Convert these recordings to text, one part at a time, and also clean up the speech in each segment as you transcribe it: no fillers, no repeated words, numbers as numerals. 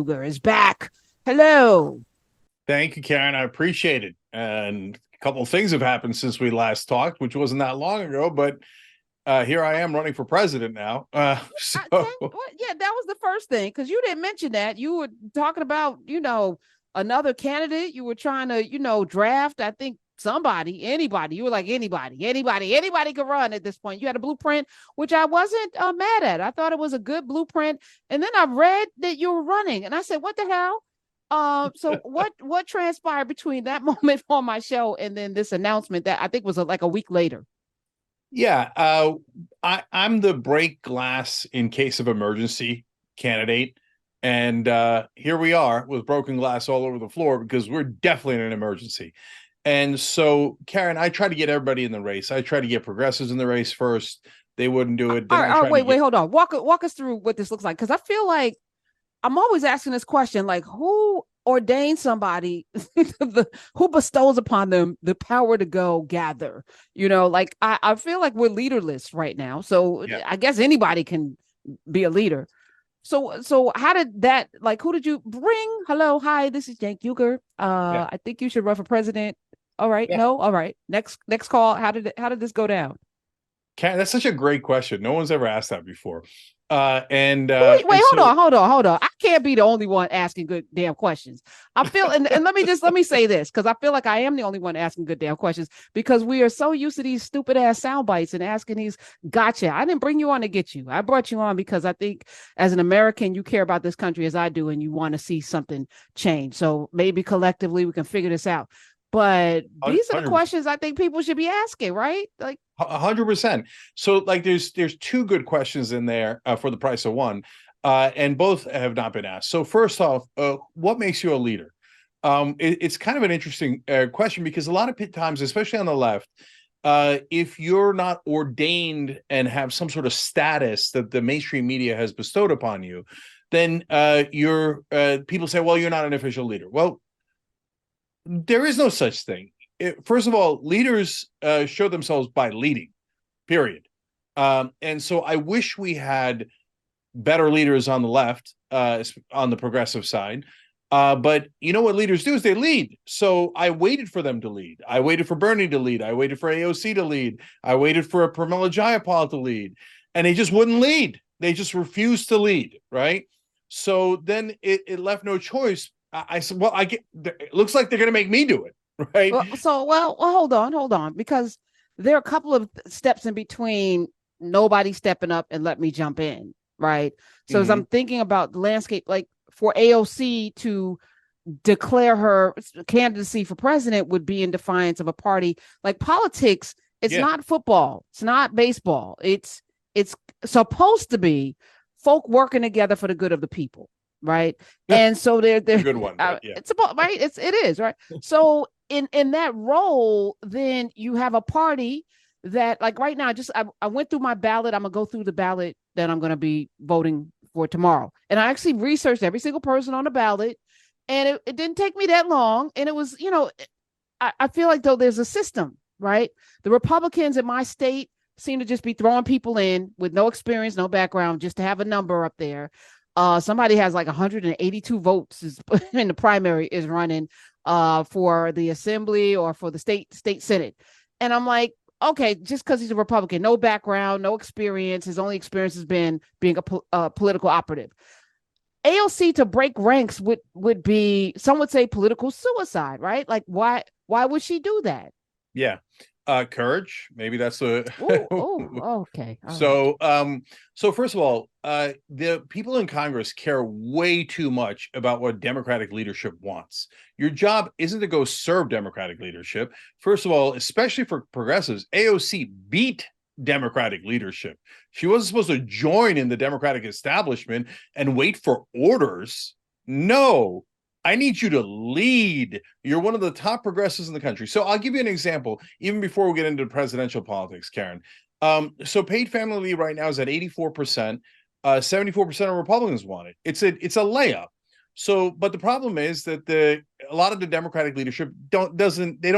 Uygur is back. Hello. Thank you, Karen. I appreciate it. And a couple of things have happened since we last talked, which wasn't that long ago, but here I am running for president now. Yeah, that was the first thing because you didn't mention that. You were talking about, another candidate. You were trying to, draft, I think, somebody, anybody. You were like, anybody could run at this point. You had a blueprint, which I wasn't mad at. I thought it was a good blueprint. And then I read that you were running, and I said, what the hell? So what transpired between that moment on my show and then this announcement that I think was like a week later? Yeah, I'm the break glass in case of emergency candidate. And here we are with broken glass all over the floor because we're definitely in an emergency. And so, Karen, I try to get everybody in the race. I try to get progressives in the race first. They wouldn't do it. Then wait, hold on. Walk us through what this looks like. Because I feel like I'm always asking this question, like who ordains somebody, who bestows upon them the power to go gather? Like I feel like we're leaderless right now. So yeah. I guess anybody can be a leader. So how did that, like, who did you bring? Hello, hi, this is Cenk Uygur. Yeah. I think you should run for president. All right. Yeah. No. All right. Next call. How did this go down? Karen, that's such a great question. No one's ever asked that before. Wait, hold on. I can't be the only one asking good damn questions. I feel, and let me say this, because I feel like I am the only one asking good damn questions because we are so used to these stupid ass sound bites and asking these gotcha. I didn't bring you on to get you. I brought you on because I think as an American, you care about this country as I do, and you want to see something change. So maybe collectively we can figure this out. But these are the questions I think people should be asking, right? Like 100%. So like there's two good questions in there for the price of one, and both have not been asked. So first off, what makes you a leader? It's kind of an interesting question because a lot of times, especially on the left, if you're not ordained and have some sort of status that the mainstream media has bestowed upon you, then people say, well, you're not an official leader. Well, there is no such thing. First of all, leaders show themselves by leading, period. And so I wish we had better leaders on the left, on the progressive side. But you know what leaders do is they lead. So I waited for them to lead. I waited for Bernie to lead. I waited for AOC to lead. I waited for Pramila Jayapal to lead. And they just wouldn't lead. They just refused to lead, right? So then it left no choice. I said, well, it looks like they're going to make me do it, right? Well, hold on, because there are a couple of steps in between nobody stepping up and let me jump in, right? So as I'm thinking about the landscape, like for AOC to declare her candidacy for president would be in defiance of a party. Like politics, it's not football, it's not baseball. It's supposed to be folk working together for the good of the people. Right. And so they're a good one. It's about right. It is right. So in that role, then you have a party that, like right now, I went through my ballot. I'm gonna go through the ballot that I'm gonna be voting for tomorrow. And I actually researched every single person on the ballot, and it didn't take me that long. And it was, I feel like though there's a system, right? The Republicans in my state seem to just be throwing people in with no experience, no background, just to have a number up there. Somebody has like 182 votes in the primary is running for the assembly or for the state senate. And I'm like, okay, just because he's a Republican, no background, no experience. His only experience has been being a political operative. AOC to break ranks would be, some would say, political suicide, right? Like why would she do that? Yeah. Courage, maybe that's the okay. So first of all, the people in Congress care way too much about what Democratic leadership wants. Your job isn't to go serve Democratic leadership. First of all, especially for progressives, AOC beat Democratic leadership. She wasn't supposed to join in the Democratic establishment and wait for orders. No, I need you to lead. You're one of the top progressives in the country. So I'll give you an example, even before we get into presidential politics, Karen. So paid family leave right now is at 84%. 74% of Republicans want it. It's a layup. So, but the problem is that a lot of the Democratic leadership don't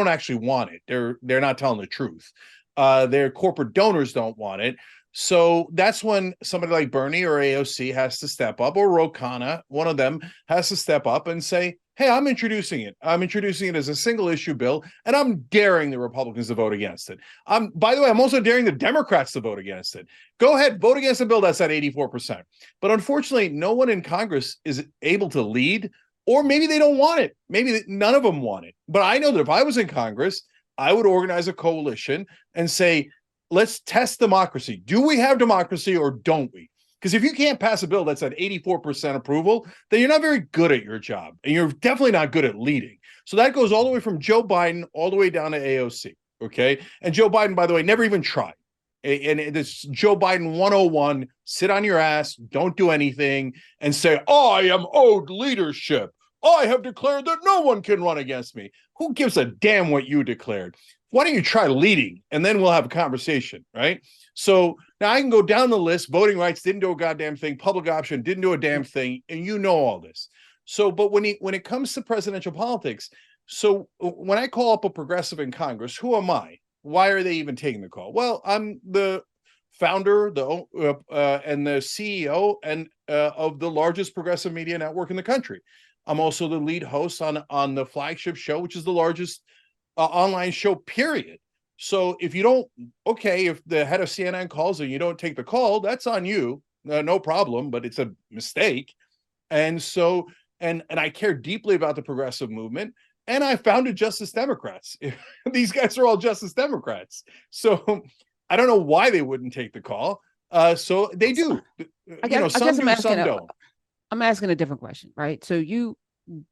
actually want it. They're not telling the truth. Their corporate donors don't want it. So that's when somebody like Bernie or AOC has to step up, or Ro Khanna, one of them has to step up and say, hey, I'm introducing it. I'm introducing it as a single issue bill, and I'm daring the Republicans to vote against it. By the way, I'm also daring the Democrats to vote against it. Go ahead, vote against a bill that's at 84%. But unfortunately, no one in Congress is able to lead, or maybe they don't want it. Maybe none of them want it. But I know that if I was in Congress, I would organize a coalition and say, let's test democracy. Do we have democracy or don't we? Because if you can't pass a bill that's at 84% approval, then you're not very good at your job. And you're definitely not good at leading. So that goes all the way from Joe Biden all the way down to AOC. Okay. And Joe Biden, by the way, never even tried. And it's Joe Biden 101, sit on your ass, don't do anything, and say, I am owed leadership. I have declared that no one can run against me. Who gives a damn what you declared? Why don't you try leading, and then we'll have a conversation, right? So now I can go down the list. Voting rights didn't do a goddamn thing. Public option didn't do a damn thing, and you know all this. So, but when it comes to presidential politics, so when I call up a progressive in Congress, who am I? Why are they even taking the call? Well, I'm the founder, and the CEO and of the largest progressive media network in the country. I'm also the lead host on the flagship show, which is the largest online show, period. So if you don't, if the head of CNN calls and you don't take the call, that's on you. No problem, but it's a mistake. And so, and I care deeply about the progressive movement. And I founded Justice Democrats. These guys are all Justice Democrats. So I don't know why they wouldn't take the call. So they do. Some do, some don't. I'm asking a different question, right? So you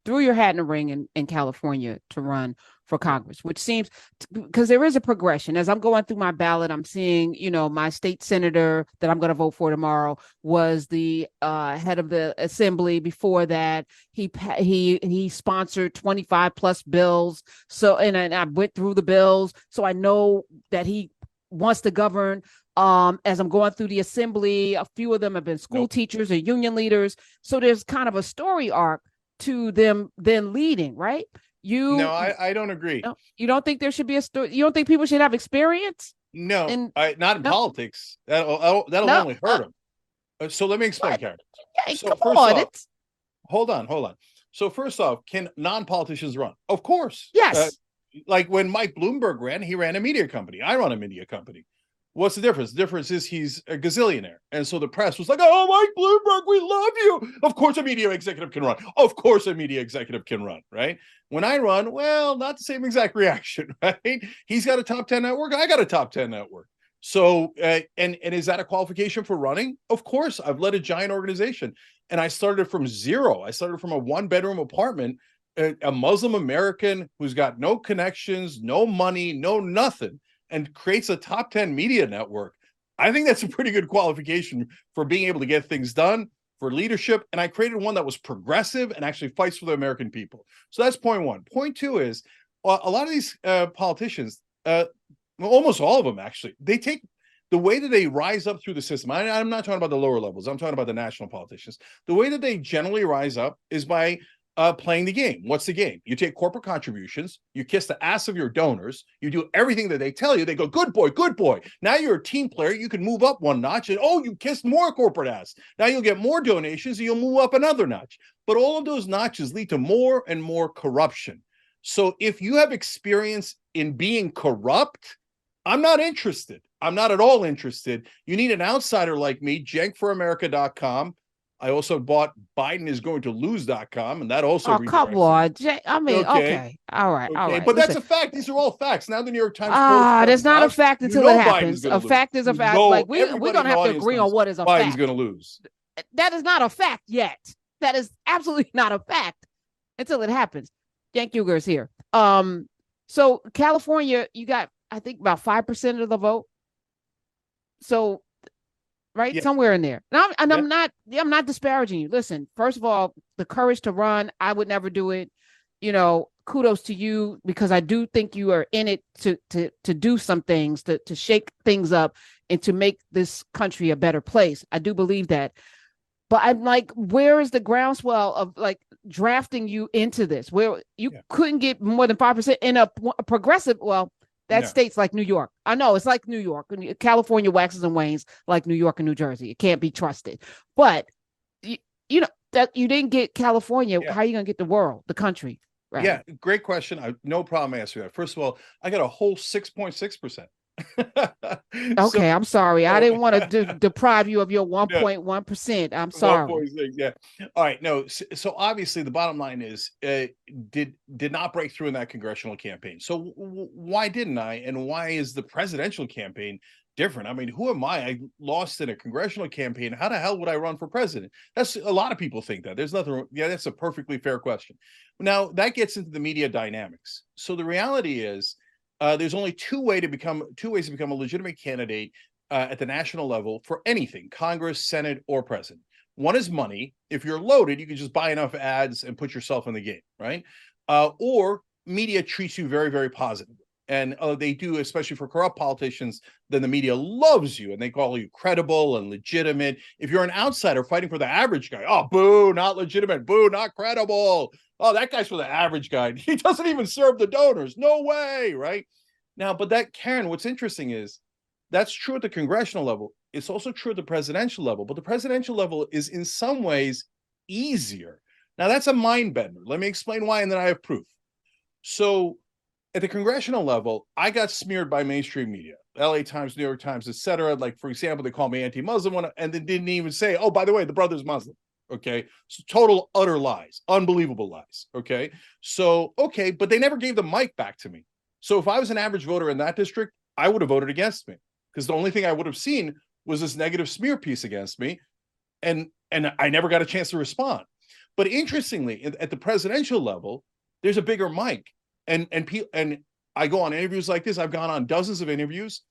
threw your hat in the ring in California to run for Congress, which seems, because there is a progression. As I'm going through my ballot, I'm seeing, my state senator that I'm going to vote for tomorrow was the head of the assembly. Before that, he sponsored 25 plus bills. So, and I went through the bills, so I know that he wants to govern. As I'm going through the assembly, a few of them have been school teachers or union leaders. So there's kind of a story arc to them then leading, right? I don't agree. No, you don't think there should be a story? You don't think people should have experience? No, not in politics. That'll only hurt them. So let me explain, Karen. Yeah, so first off, hold on. So first off, can non-politicians run? Of course. Yes. Like when Mike Bloomberg ran, he ran a media company. I run a media company. What's the difference? The difference is he's a gazillionaire. And so the press was like, oh, Mike Bloomberg, we love you. Of course a media executive can run. Of course a media executive can run, right? When I run, well, not the same exact reaction, right? He's got a top 10 network. I got a top 10 network. So, and is that a qualification for running? Of course. I've led a giant organization. And I started from zero. I started from a one-bedroom apartment, a Muslim American who's got no connections, no money, no nothing, and creates a top 10 media network. I think that's a pretty good qualification for being able to get things done, for leadership. And I created one that was progressive and actually fights for the American people. So that's point one. Point two is a lot of these politicians, almost all of them actually, they take the way that they rise up through the system. I'm not talking about the lower levels. I'm talking about the national politicians. The way that they generally rise up is by playing the game. What's the game? You take corporate contributions, you kiss the ass of your donors, you do everything that they tell you. They go, good boy, good boy. Now you're a team player. You can move up one notch, and you kissed more corporate ass. Now you'll get more donations, and you'll move up another notch. But all of those notches lead to more and more corruption. So if you have experience in being corrupt, I'm not interested. I'm not at all interested. You need an outsider like me, cenkforamerica.com. I also bought BidenIsGoingToLose.com, and that also. Oh, come on, I mean, okay. All right. But that's a fact. These are all facts. Now the New York Times. That's not a fact until it happens. A fact is a fact. Like we're gonna have to agree on what is a fact. Biden's gonna lose. That is not a fact yet. That is absolutely not a fact until it happens. Cenk Uygur is here. So California, you got, I think, about 5% of the vote. So. Right. Yeah. Somewhere in there. I'm not disparaging you. Listen, first of all, the courage to run, I would never do it. Kudos to you, because I do think you are in it to do some things, to shake things up and to make this country a better place. I do believe that. But I'm like, where is the groundswell of like drafting you into this, where you couldn't get more than 5% in a progressive? Well, That state's like New York. I know it's like New York. California waxes and wanes like New York and New Jersey. It can't be trusted. But you know that you didn't get California. Yeah. How are you gonna get the world, the country? Right. Yeah, great question. No problem answering that. First of all, I got a whole 6.6%. So, Okay, I'm sorry. I so didn't want to deprive you of your no, 1.1%. I'm sorry. 1.6, yeah. All right, no. So obviously, the bottom line is, did not break through in that congressional campaign. So why didn't I? And why is the presidential campaign different? I mean, who am I? I lost in a congressional campaign. How the hell would I run for president? That's a lot of people think that. There's nothing. Yeah, that's a perfectly fair question. Now that gets into the media dynamics. So the reality is, there's only two ways to become a legitimate candidate at the national level for anything, Congress, Senate, or president. One is money. If you're loaded, you can just buy enough ads and put yourself in the game, right? Or media treats you very, very positively. And they do, especially for corrupt politicians, then the media loves you and they call you credible and legitimate. If you're an outsider fighting for the average guy, oh, boo, not legitimate, boo, not credible. Oh, that guy's for the average guy. He doesn't even serve the donors. No way, right? Now, but that, Karen, what's interesting is that's true at the congressional level. It's also true at the presidential level, but the presidential level is in some ways easier. Now, that's a mind bender. Let me explain why, and then I have proof. So at the congressional level, I got smeared by mainstream media, LA Times, New York Times, etc. Like, for example, they called me anti-Muslim and they didn't even say, oh, by the way, the brother's Muslim. Okay. So total, utter lies, unbelievable lies. Okay. So, okay. But they never gave the mic back to me. So if I was an average voter in that district, I would have voted against me because the only thing I would have seen was this negative smear piece against me. And I never got a chance to respond. But interestingly, at the presidential level, there's a bigger mic. And I go on interviews like this. I've gone on dozens of interviews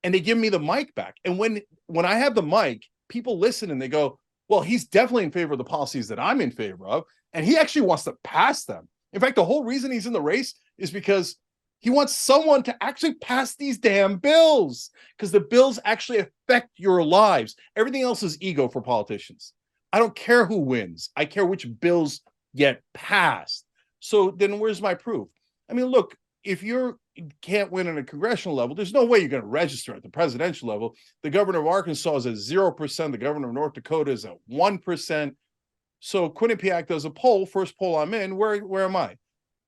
and they give me the mic back. And when I have the mic, people listen and they go, well, he's definitely in favor of the policies that I'm in favor of. And he actually wants to pass them. In fact, the whole reason he's in the race is because he wants someone to actually pass these damn bills, because the bills actually affect your lives. Everything else is ego for politicians. I don't care who wins. I care which bills get passed. So then where's my proof? I mean, look, if you can't win on a congressional level, there's no way you're going to register at the presidential level. The governor of Arkansas is at 0%. The governor of North Dakota is at 1%. So Quinnipiac does a poll, first poll I'm in. Where am I?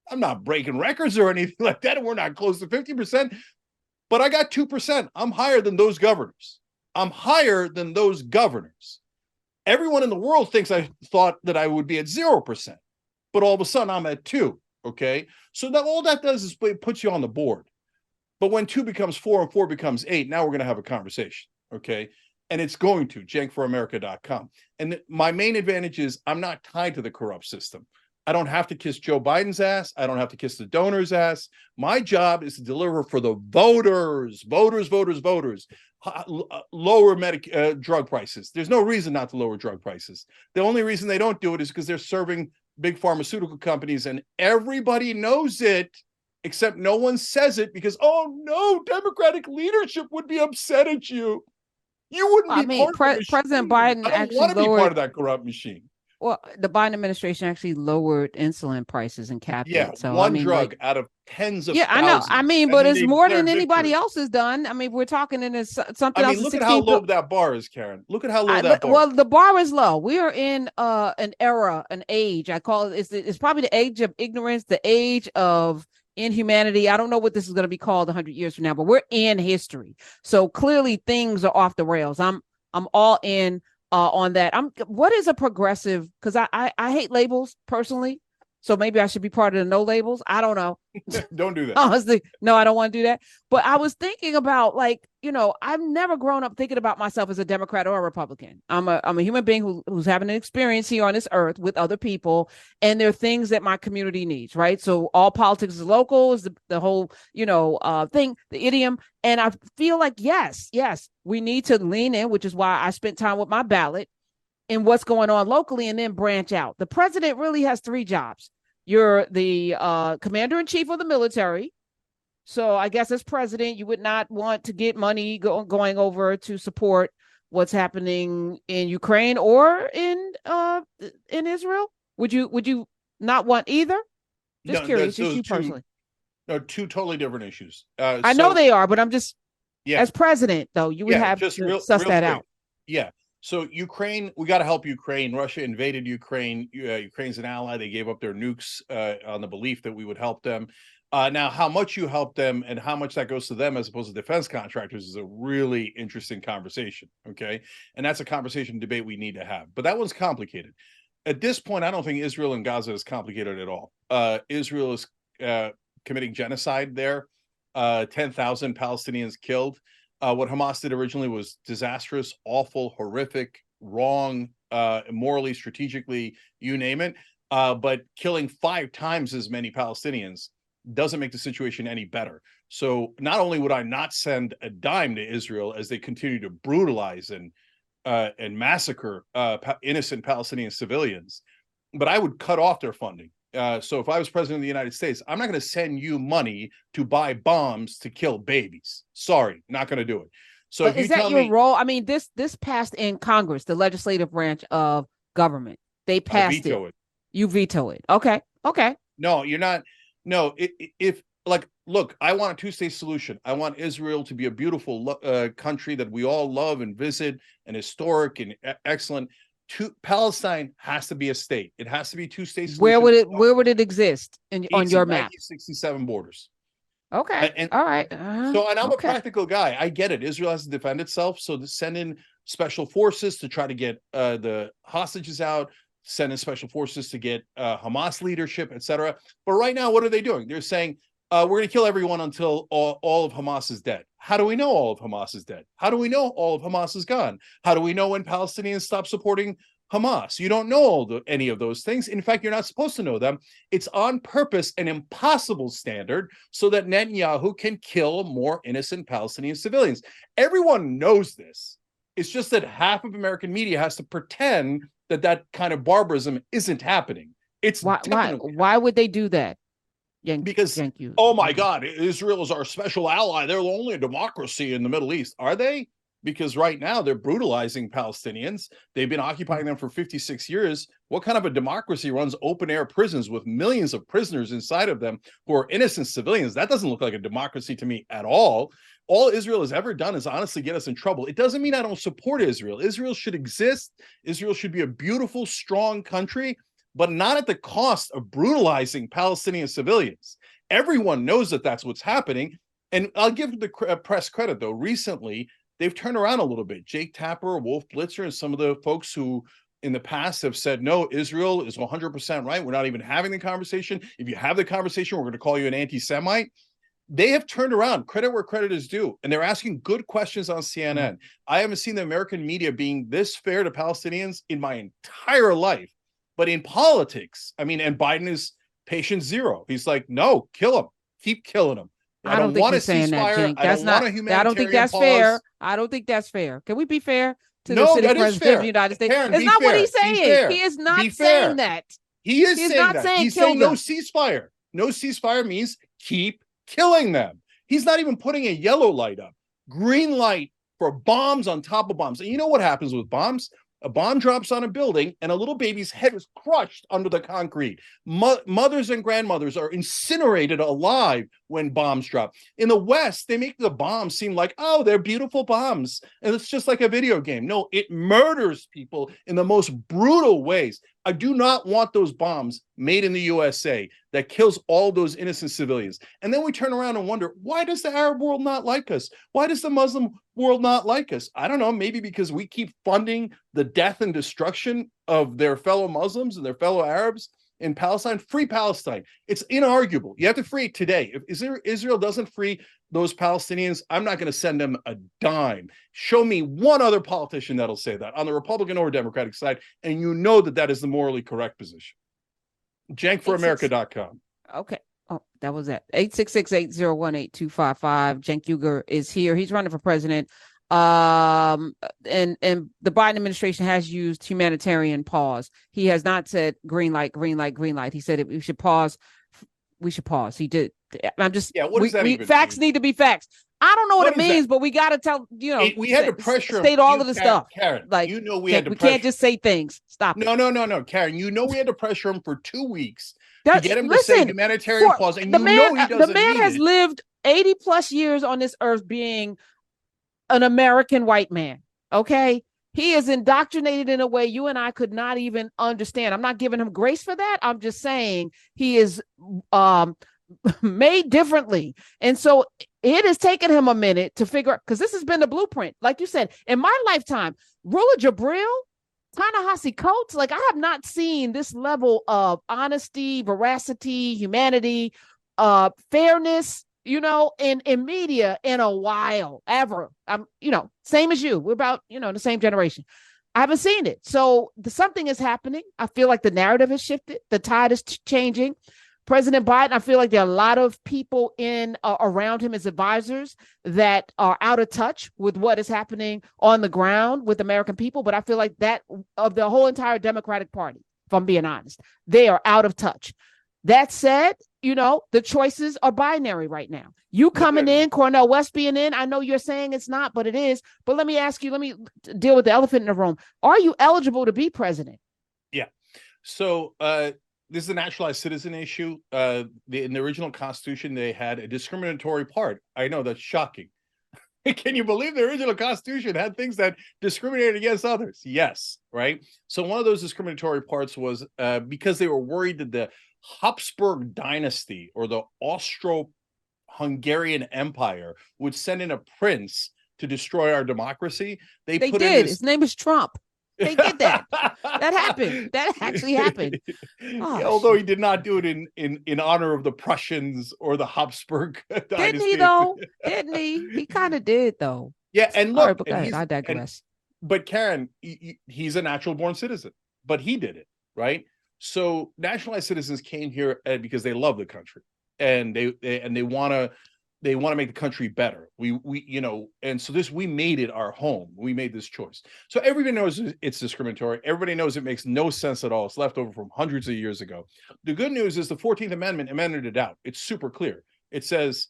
I'm not breaking records or anything like that. And we're not close to 50%, but I got 2%. I'm higher than those governors. I'm higher than those governors. Everyone in the world thinks I thought that I would be at 0%, but all of a sudden I'm at 2. Okay. So that all that does is it puts you on the board. But when 2 becomes 4 and 4 becomes 8, now we're going to have a conversation. Okay. And it's going to cenkforamerica.com. And my main advantage is I'm not tied to the corrupt system. I don't have to kiss Joe Biden's ass. I don't have to kiss the donor's ass. My job is to deliver for the voters, lower drug prices. There's no reason not to lower drug prices. The only reason they don't do it is because they're serving big pharmaceutical companies and everybody knows it, except no one says it because, oh no, Democratic leadership would be upset at you. You wouldn't be part of the President machine. Biden I don't want to be part of that corrupt machine. Well, the Biden administration actually lowered insulin prices and capped it. So one drug out of tens of thousands. I know. I mean, but it's more than anybody else has done. I mean, we're talking in something else. Look at how low that bar is, Karen. Look at how low that bar. Well, the bar is low. We are in an era, an age. I call it. It's probably the age of ignorance, the age of inhumanity. I don't know what this is going to be called 100 years from now, but we're in history. So clearly, things are off the rails. I'm all in. On that, what is a progressive? Because I hate labels personally, so maybe I should be part of the no labels. I don't know. Don't do that. Honestly, no, I don't want to do that. But I was thinking about, like, I've never grown up thinking about myself as a Democrat or a Republican. I'm a human being who's having an experience here on this earth with other people, and there are things that my community needs, right? So all politics is local is the whole thing, the idiom. And I feel like yes, we need to lean in, which is why I spent time with my ballot in what's going on locally, and then branch out. The president really has 3 jobs. You're the commander in chief of the military. So I guess as president, you would not want to get money going over to support what's happening in Ukraine or in Israel. Would you not want either? Just curious, just you personally. Two totally different issues. I know they are, but I'm just, Yeah, as president, though, you would have just to real suss real that quick. out. Yeah. So Ukraine, we got to help Ukraine. Russia invaded Ukraine. Ukraine's an ally. They gave up their nukes on the belief that we would help them. Now, how much you help them and how much that goes to them as opposed to defense contractors is a really interesting conversation. Okay. And that's a conversation debate we need to have. But that one's complicated. At this point, I don't think Israel and Gaza is complicated at all. Israel is committing genocide there. 10,000 Palestinians killed. What Hamas did originally was disastrous, awful, horrific, wrong, morally, strategically, you name it. But killing 5 times as many Palestinians doesn't make the situation any better. So not only would I not send a dime to Israel as they continue to brutalize and massacre innocent Palestinian civilians, but I would cut off their funding. So if I was president of the United States, I'm not going to send you money to buy bombs to kill babies. Sorry, not going to do it. So but is that your role? I mean, this passed in Congress, the legislative branch of government. They passed it. You veto it. Okay. No, you're not. No, if like, look, I want a 2-state solution. I want Israel to be a beautiful country that we all love and visit, and historic and excellent. Palestine has to be a state. It has to be 2-state solution. Where would it exist on your map? 1967 borders. Okay. All right. So, and I'm a practical guy. I get it. Israel has to defend itself. So to send in special forces to try to get the hostages out, send in special forces to get Hamas leadership, etc. But right now, what are they doing? They're saying, we're going to kill everyone until all of Hamas is dead. How do we know all of Hamas is dead? How do we know all of Hamas is gone? How do we know when Palestinians stop supporting Hamas? You don't know any of those things. In fact, you're not supposed to know them. It's on purpose an impossible standard so that Netanyahu can kill more innocent Palestinian civilians. Everyone knows this. It's just that half of American media has to pretend that kind of barbarism isn't happening. It's why would they do that? Because, oh my God, Israel is our special ally. They're the only democracy in the Middle East. Are they? Because right now they're brutalizing Palestinians. They've been occupying them for 56 years. What kind of a democracy runs open air prisons with millions of prisoners inside of them who are innocent civilians? That doesn't look like a democracy to me at all. All Israel has ever done is honestly get us in trouble. It doesn't mean I don't support Israel. Israel should exist. Israel should be a beautiful, strong country, but not at the cost of brutalizing Palestinian civilians. Everyone knows that that's what's happening. And I'll give the press credit, though. Recently, they've turned around a little bit. Jake Tapper, Wolf Blitzer, and some of the folks who in the past have said, no, Israel is 100% right. We're not even having the conversation. If you have the conversation, we're going to call you an anti-Semite. They have turned around, credit where credit is due, and they're asking good questions on CNN. I haven't seen the American media being this fair to Palestinians in my entire life. But in politics, I mean, and Biden is patient zero. He's like, no, kill them. Keep killing them. I don't want a ceasefire. I don't think that's fair. I don't think that's fair. Can we be fair to the sitting president of the United States? It's not what he's saying. He is not saying that. He is saying that. He's saying no ceasefire. No ceasefire means keep killing them. He's not even putting a yellow light up. Green light for bombs on top of bombs. And you know what happens with bombs? A bomb drops on a building and a little baby's head is crushed under the concrete. Mothers and grandmothers are incinerated alive when bombs drop. In the West, they make the bombs seem like, oh, they're beautiful bombs. And it's just like a video game. No, it murders people in the most brutal ways. I do not want those bombs made in the USA that kills all those innocent civilians. And then we turn around and wonder, why does the Arab world not like us? Why does the Muslim world not like us? I don't know, maybe because we keep funding the death and destruction of their fellow Muslims and their fellow Arabs in Palestine. Free Palestine. It's inarguable. You have to free it today. If Israel doesn't free those Palestinians, I'm not going to send them a dime. Show me one other politician that'll say that on the Republican or Democratic side, and you know that is the morally correct position. JenkForAmerica.com. Okay. Oh, that was it. 866-801-8255. Cenk Uygur is here. He's running for president. And the Biden administration has used humanitarian pause. He has not said green light, green light, green light. He said we should pause. We should pause. He did. I'm just, what does that even facts mean? Need to be facts. I don't know what it means, but we got to tell, we had to pressure state all of the stuff. Karen, like, we had to we can't just say things. Stop. No, Karen, we had to pressure him for 2 weeks to get him to say Listen, humanitarian clause, and he the doesn't man need has it. lived 80 plus years on this earth being an American white man. Okay. He is indoctrinated in a way you and I could not even understand. I'm not giving him grace for that. I'm just saying he is made differently. And so it has taken him a minute to figure out, because this has been the blueprint. Like you said, in my lifetime, Ruler Jabril, Ta-Nehisi Coates, like I have not seen this level of honesty, veracity, humanity, fairness, in media in a while, ever. I'm, same as you. We're about, the same generation. I haven't seen it. So something is happening. I feel like the narrative has shifted. The tide is changing. President Biden, I feel like there are a lot of people around him as advisors that are out of touch with what is happening on the ground with American people. But I feel like that of the whole entire Democratic Party, if I'm being honest, they are out of touch. That said, the choices are binary right now. You coming in, Cornel West being in, I know you're saying it's not, but it is. But let me ask you, let me deal with the elephant in the room. Are you eligible to be president? Yeah. So this is a naturalized citizen issue. In the original Constitution, they had a discriminatory part. I know that's shocking. Can you believe the original Constitution had things that discriminated against others? Yes, right? So one of those discriminatory parts was because they were worried that the Habsburg dynasty or the Austro-Hungarian Empire would send in a prince to destroy our democracy. They put did. In this... His name is Trump. They did that. That happened. That actually happened. Oh, although he did not do it in honor of the Prussians or the Habsburg dynasty. Didn't he though? Didn't he? He kind of did though. Yeah, and look, but I digress. But Karen, he's a natural born citizen, but he did it, right? So naturalized citizens came here because they love the country and they want to make the country better. And so we made it our home. We made this choice. So everybody knows it's discriminatory. Everybody knows it makes no sense at all. It's left over from hundreds of years ago. The good news is the 14th Amendment amended it out. It's super clear. It says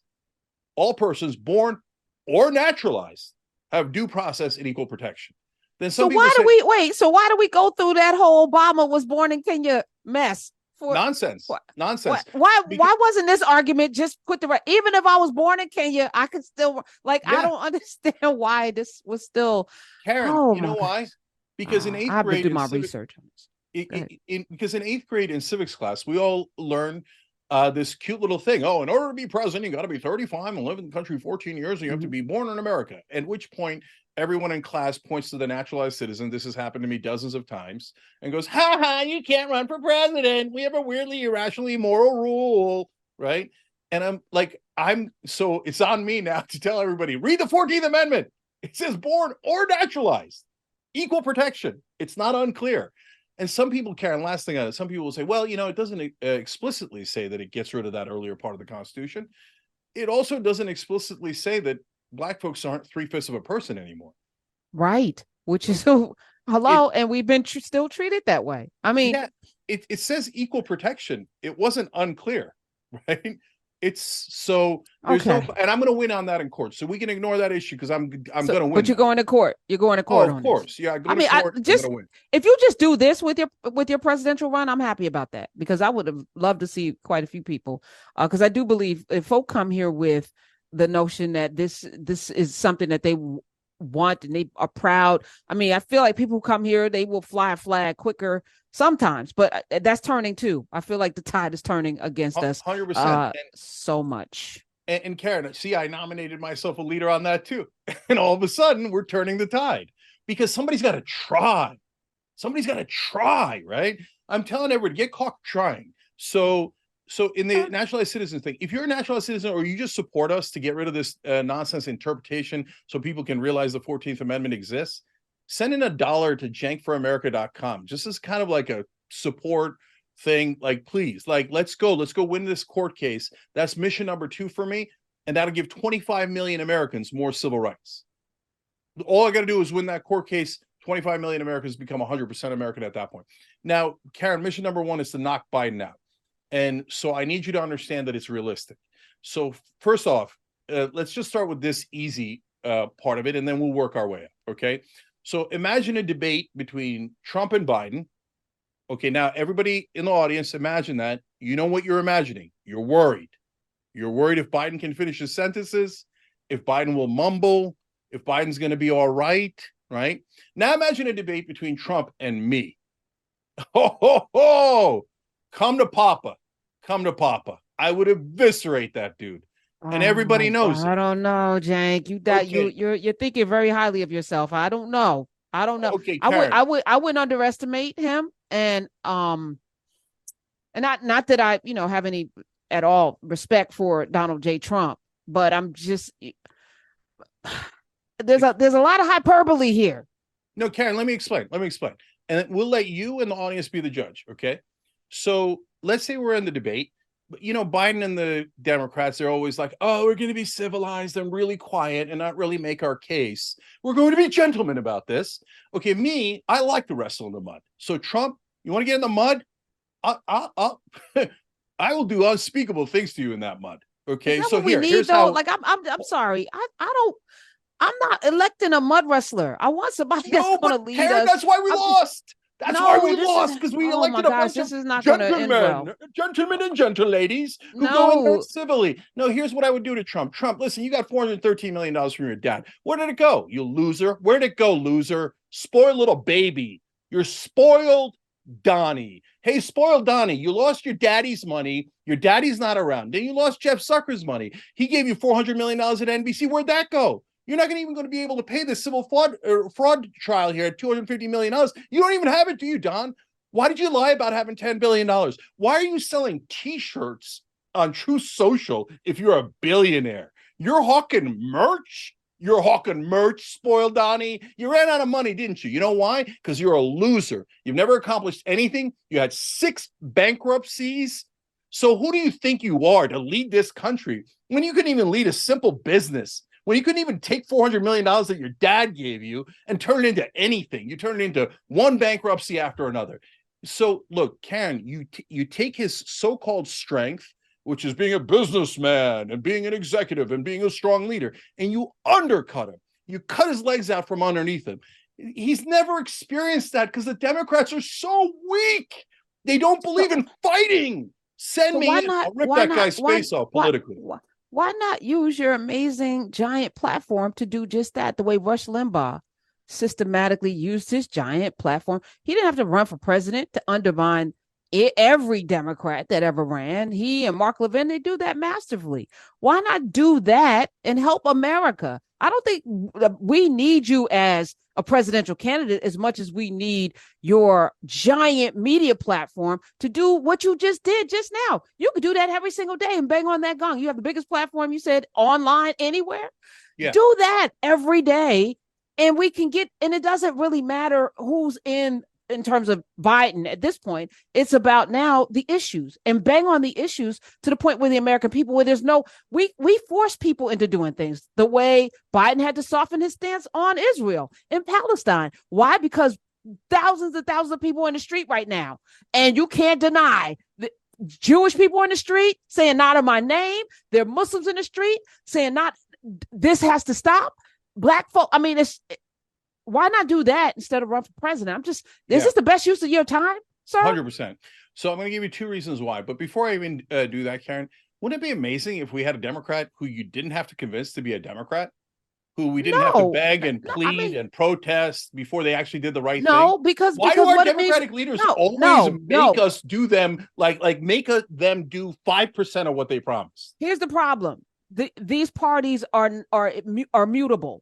all persons born or naturalized have due process and equal protection. Then so why do we go through that whole Obama was born in Kenya mess? Nonsense. Nonsense. Why wasn't this argument just put even if I was born in Kenya, I could still I don't understand why this was still. Karen, you know why? Because in 8th grade, I have to do my research on this. Because in 8th grade in civics class, we all learn this cute little thing. Oh, in order to be president, you got to be 35 and live in the country 14 years, and you have to be born in America. At which point, everyone in class points to the naturalized citizen. This has happened to me dozens of times, and goes, "Ha ha! You can't run for president. We have a weirdly irrationally moral rule, right?" And I'm like, so it's on me now to tell everybody: read the 14th Amendment. It says born or naturalized, equal protection. It's not unclear. And some people, Karen, last thing on it, some people will say, well, it doesn't explicitly say that it gets rid of that earlier part of the Constitution. It also doesn't explicitly say that Black folks aren't 3/5 of a person anymore. Right. Which is, hello, and we've been still treated that way. I mean. Yeah, it says equal protection. It wasn't unclear, right? It's so there's okay. And I'm going to win on that in court, so we can ignore that issue because I'm going to win. But you're going to court. You're going to court. Oh, of course, yeah. I mean, if you just do this with your presidential run, I'm happy about that because I would have loved to see quite a few people. Because I do believe if folk come here with the notion that this is something that they want and they are proud. I mean, I feel like people who come here, they will fly a flag quicker sometimes, but that's turning too. I feel like the tide is turning against us 100%. So much. And Karen, see, I nominated myself a leader on that too. And all of a sudden we're turning the tide because somebody's got to try. Somebody's got to try, right? I'm telling everybody, get caught trying. So in the naturalized citizen thing, if you're a naturalized citizen or you just support us to get rid of this nonsense interpretation so people can realize the 14th Amendment exists, send in $1 to jankforamerica.com, just as kind of like a support thing. Like, please, like, let's go win this court case. That's mission number 2 for me. And that'll give 25 million Americans more civil rights. All I got to do is win that court case. 25 million Americans become 100% American at that point. Now, Karen, mission number 1 is to knock Biden out. And so I need you to understand that it's realistic. So first off, let's just start with this easy part of it, and then we'll work our way up, okay? So imagine a debate between Trump and Biden Okay, now everybody in the audience, imagine that. You know what you're imagining. You're worried. You're worried if Biden can finish his sentences, if Biden will mumble, if Biden's going to be all right, right? Now imagine a debate between Trump and me. Ho, ho, ho! Come to Papa. Come to Papa. I would eviscerate that dude. And Oh my everybody God. knows it. I don't know, Jank. Okay. You're thinking very highly of yourself. I don't know. I don't know. Okay, Karen. I wouldn't underestimate him. And not that I, have any at all respect for Donald J. Trump, but I'm just there's a lot of hyperbole here. No, Karen, let me explain. Let me explain. And we'll let you and the audience be the judge. Okay. So let's say we're in the debate. But, Biden and the Democrats, they're always like, oh, we're going to be civilized and really quiet and not really make our case. We're going to be gentlemen about this. Okay. Me, I like to wrestle in the mud. So, Trump, you want to get in the mud? I will do unspeakable things to you in that mud. Is Okay. that So, what we here's need though? how. Like I'm sorry. I don't I'm not electing a mud wrestler. I want somebody that's No, going but to lead Karen, us. that's why we I'm just lost. That's why no. we This is lost, because we oh my elected a gosh. bunch of This is not going to end gentlemen, well. gentlemen and gentle ladies who go in there No, civilly. No, here's what I would do to Trump. Trump, listen, you got $413 million from your dad. Where did it go, you loser? Where did it go, loser? Spoiled little baby. You're spoiled Donnie. Hey, spoiled Donnie, you lost your daddy's money. Your daddy's not around. Then you lost Jeff Zucker's money. He gave you $400 million at NBC. Where'd that go? You're not even going to be able to pay the civil fraud trial here at $250 million. You don't even have it, do you, Don? Why did you lie about having $10 billion? Why are you selling T-shirts on True Social if you're a billionaire? You're hawking merch? You're hawking merch, spoiled Donnie. You ran out of money, didn't you? You know why? Because you're a loser. You've never accomplished anything. You had 6 bankruptcies. So who do you think you are to lead this country when you couldn't even lead a simple business? When you couldn't even take $400 million that your dad gave you and turn it into anything. You turn it into one bankruptcy after another. So look, Karen, you take his so-called strength, which is being a businessman and being an executive and being a strong leader, and you undercut him. You cut his legs out from underneath him. He's never experienced that because the Democrats are so weak. They don't believe in fighting. Send so me why in. not? I'll rip that guy's face off politically. Why not use your amazing giant platform to do just that? The way Rush Limbaugh systematically used his giant platform. He didn't have to run for president to undermine every Democrat that ever ran. He and Mark Levin, they do that masterfully. Why not do that and help America? I don't think we need you as a presidential candidate as much as we need your giant media platform to do what you just did just now. You could do that every single day and bang on that gong. You have the biggest platform, you said, online anywhere. Yeah. Do that every day and we can get, and it doesn't really matter who's in terms of Biden at this point. It's about now the issues and bang on the issues to the point where the American people, where there's no, we force people into doing things the way Biden had to soften his stance on Israel and Palestine. Why? Because thousands and thousands of people in the street right now, and you can't deny that Jewish people in the street saying not in my name. There are Muslims in the street saying not, this has to stop. Black folk, I mean, why not do that instead of run for president? Is this the best use of your time, sir? 100%. So I'm going to give you 2 reasons why. But before I even do that, Karen, wouldn't it be amazing if we had a Democrat who you didn't have to convince to be a Democrat, who we didn't have to beg and plead and protest before they actually did the right thing? Because why do our Democratic leaders always make us do them make them do 5% of what they promised? Here's the problem: these parties are mutable.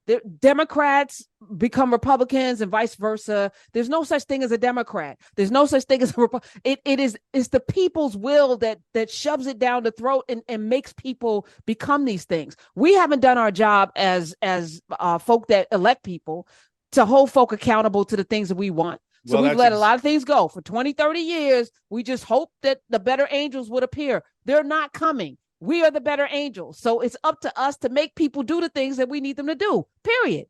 The Democrats become Republicans and vice versa. There's no such thing as a Democrat. There's no such thing as a it's the people's will that shoves it down the throat and makes people become these things. We haven't done our job as folk that elect people to hold folk accountable to the things that we want. So we've let a lot of things go for 20, 30 years. We just hope that the better angels would appear. They're not coming. We are the better angels. So it's up to us to make people do the things that we need them to do, period.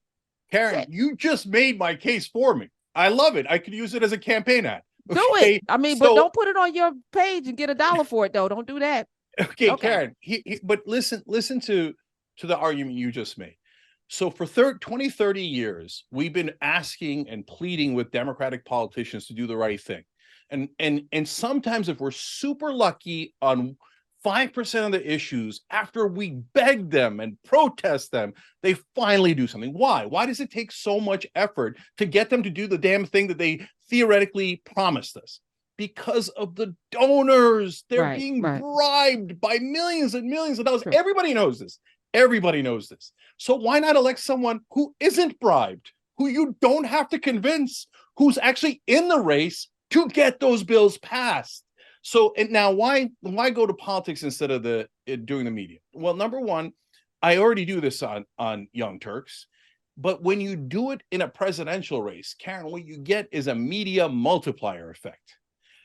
Karen, you just made my case for me. I love it. I could use it as a campaign ad. Okay? Do it. I mean, but don't put it on your page and get $1 for it, though. Don't do that. Okay. Karen, but listen to the argument you just made. So for 20, 30 years, we've been asking and pleading with Democratic politicians to do the right thing. And sometimes if we're super lucky on 5% of the issues, after we beg them and protest them, they finally do something. Why? Why does it take so much effort to get them to do the damn thing that they theoretically promised us? Because of the donors. They're being bribed by millions and millions of dollars. Sure. Everybody knows this. Everybody knows this. So why not elect someone who isn't bribed, who you don't have to convince, who's actually in the race to get those bills passed? So, and now why go to politics instead of doing the media? Well, number one, I already do this on Young Turks, but when you do it in a presidential race, Karen, what you get is a media multiplier effect.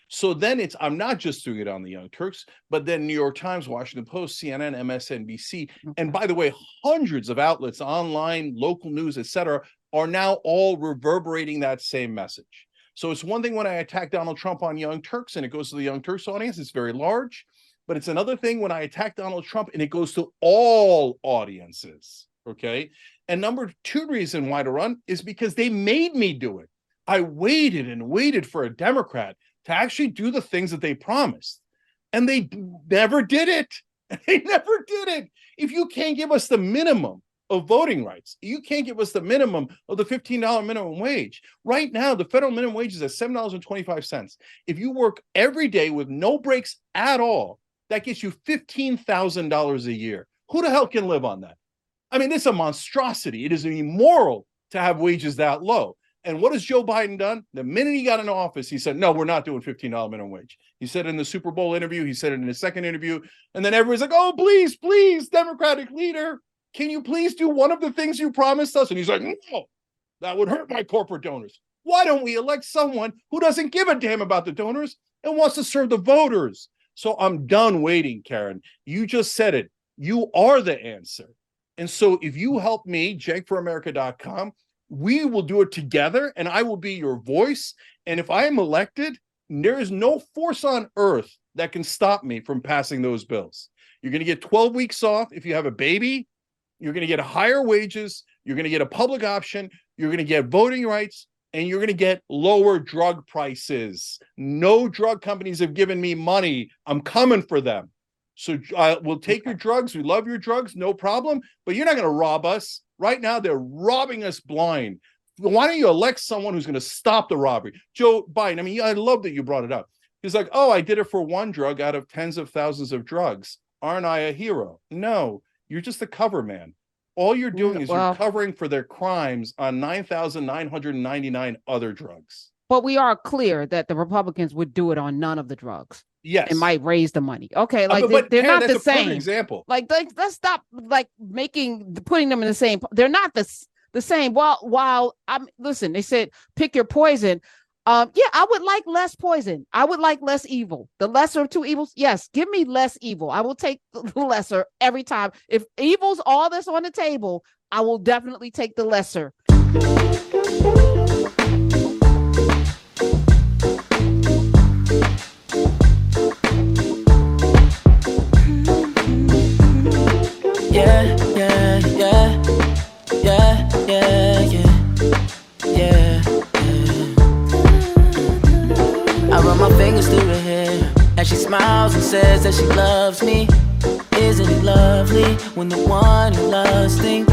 So then I'm not just doing it on the Young Turks, but then New York Times, Washington Post, CNN, MSNBC, and by the way, hundreds of outlets, online, local news, etc., are now all reverberating that same message. So it's one thing when I attack Donald Trump on Young Turks and it goes to the Young Turks audience, it's very large. But it's another thing when I attack Donald Trump and it goes to all audiences, okay? And number two reason why to run is because they made me do it. I waited and waited for a Democrat to actually do the things that they promised. And they never did it. They never did it. If you can't give us the minimum of voting rights, you can't give us the minimum of the $15 minimum wage. Right now, the federal minimum wage is at $7.25. If you work every day with no breaks at all, that gets you $15,000 a year. Who the hell can live on that? I mean, it's a monstrosity. It is immoral to have wages that low. And what has Joe Biden done? The minute he got into office, he said, no, we're not doing $15 minimum wage. He said it in the Super Bowl interview. He said it in his second interview. And then everyone's like, oh, please, please, Democratic leader, can you please do one of the things you promised us? And he's like, no, that would hurt my corporate donors. Why don't we elect someone who doesn't give a damn about the donors and wants to serve the voters? So I'm done waiting, Karen. You just said it. You are the answer. And so if you help me, cenkforamerica.com, we will do it together and I will be your voice. And if I am elected, there is no force on earth that can stop me from passing those bills. You're going to get 12 weeks off if you have a baby. You're going to get higher wages. You're going to get a public option. You're going to get voting rights, and you're going to get lower drug prices. No drug companies have given me money. I'm coming for them. So we'll take your drugs. We love your drugs. No problem. But you're not going to rob us. Right now, they're robbing us blind. Why don't you elect someone who's going to stop the robbery? Joe Biden, I mean, I love that you brought it up. He's like, oh, I did it for one drug out of tens of thousands of drugs. Aren't I a hero? No. You're just a cover man. All you're doing is you're covering for their crimes on 9,999 other drugs. But we are clear that the Republicans would do it on none of the drugs. Yes. It might raise the money. Okay. Like they're not the same. Example. Like let's stop like putting them in the same. They're not the same. While listen, they said pick your poison. Yeah, I would like less poison. I would like less evil. The lesser of two evils. Yes, give me less evil. I will take the lesser every time. If evil's all that's on the table, I will definitely take the lesser. She smiles and says that she loves me. Isn't it lovely when the one who loves things